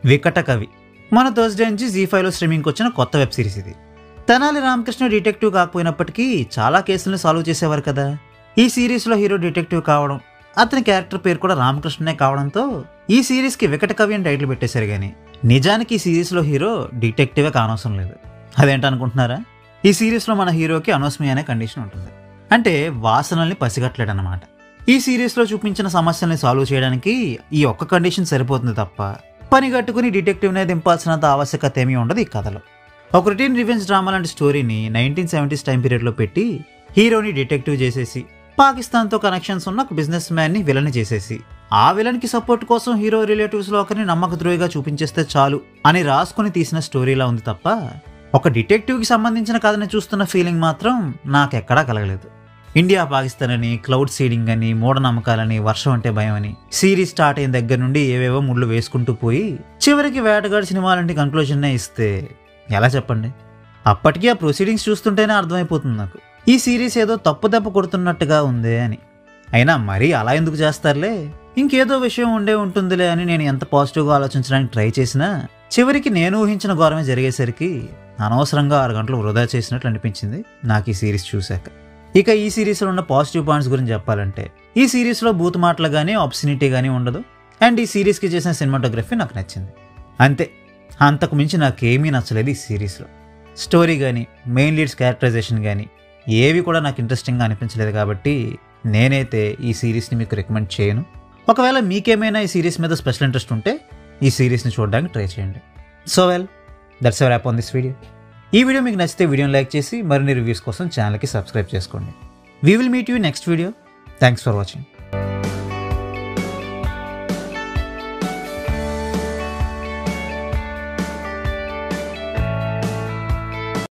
వికట కవి మన థర్స్డే నుంచి జీ5లో స్ట్రీమింగ్కి వచ్చిన కొత్త వెబ్ సిరీస్ ఇది. తెనాలి రామకృష్ణ డిటెక్టివ్ కాకపోయినప్పటికీ చాలా కేసులను సాల్వ్ చేసేవారు కదా. ఈ సిరీస్లో హీరో డిటెక్టివ్ కావడం, అతని క్యారెక్టర్ పేరు కూడా రామకృష్ణనే కావడంతో ఈ సిరీస్కి వికట కవి అని టైటిల్ పెట్టేశారు. కానీ నిజానికి ఈ సిరీస్లో హీరో డిటెక్టివే కానవసరం లేదు. అదేంటనుకుంటున్నారా? ఈ సిరీస్లో మన హీరోకి అనోస్మి అనే కండిషన్ ఉంటుంది. అంటే వాసనల్ని పసిగట్టలేడనమాట. ఈ సిరీస్లో చూపించిన సమస్యల్ని సాల్వ్ చేయడానికి ఈ ఒక్క కండిషన్ సరిపోతుంది తప్ప పని కట్టుకుని డిటెక్టివ్నే దింపాల్సినంత ఆవశ్యకత ఏమీ ఉండదు ఈ కథలో. ఒక రొటీన్ రివెంజ్ డ్రామా లాంటి స్టోరీని 1970s టైం పీరియడ్లో పెట్టి హీరోని డిటెక్టివ్ చేసేసి పాకిస్తాన్తో కనెక్షన్స్ ఉన్న ఒక బిజినెస్ మ్యాన్ని విలన్ చేసేసి ఆ విలన్కి సపోర్ట్ కోసం హీరో రిలేటివ్స్లో ఒకరిని నమ్మకద్రోహిగా చూపించేస్తే చాలు అని రాసుకుని తీసిన స్టోరీలా ఉంది తప్ప ఒక డిటెక్టివ్కి సంబంధించిన కథని చూస్తున్న ఫీలింగ్ మాత్రం నాకెక్కడా కలగలేదు. ఇండియా పాకిస్తాన్ అని, క్లౌడ్ సీడింగ్ అని, మూఢనమ్మకాలని, వర్షం అంటే భయం అని సిరీస్ స్టార్ట్ అయిన దగ్గర నుండి ఏవేవో ముళ్ళు వేసుకుంటూ పోయి చివరికి వేటగాడు సినిమా లాంటి కంక్లూజన్నే ఇస్తే ఎలా చెప్పండి? అప్పటికీ ఆ ప్రొసీడింగ్స్ చూస్తుంటేనే అర్థమైపోతుంది నాకు ఈ సిరీస్ ఏదో తప్పుదెబ్బ కొడుతున్నట్టుగా ఉందే అని. అయినా మరీ అలా ఎందుకు చేస్తారులే, ఇంకేదో విషయం ఉండే ఉంటుందిలే అని నేను ఎంత పాజిటివ్గా ఆలోచించడానికి ట్రై చేసినా చివరికి నేను ఊహించిన ఘోరమే జరిగేసరికి అనవసరంగా 6 గంటలు వృధా చేసినట్లు అనిపించింది నాకు ఈ సిరీస్ చూశాక. ఇక ఈ సిరీస్లో ఉన్న పాజిటివ్ పాయింట్స్ గురించి చెప్పాలంటే ఈ సిరీస్లో బూత్ మాటలు కానీ ఆబ్సినిటీ కానీ ఉండదు. అండ్ ఈ సిరీస్కి చేసిన సినిమాటోగ్రఫీ నాకు నచ్చింది. అంతే, అంతకు మించి నాకేమీ నచ్చలేదు ఈ సిరీస్లో. స్టోరీ కానీ మెయిన్ లీడ్స్ క్యారెక్టరైజేషన్ కానీ ఏవి కూడా నాకు ఇంట్రెస్టింగ్గా అనిపించలేదు. కాబట్టి నేనైతే ఈ సిరీస్ని మీకు రికమెండ్ చేయను. ఒకవేళ మీకేమైనా ఈ సిరీస్ మీద స్పెషల్ ఇంట్రెస్ట్ ఉంటే ఈ సిరీస్ని చూడడానికి ట్రై చేయండి. So well, that's our app on this video. ఈ వీడియో మీకు నచ్చితే వీడియోని లైక్ చేసి మరిన్ని రివ్యూస్ కోసం ఛానల్కి సబ్స్క్రైబ్ చేసుకోండి. We will meet you next video. Thanks for watching.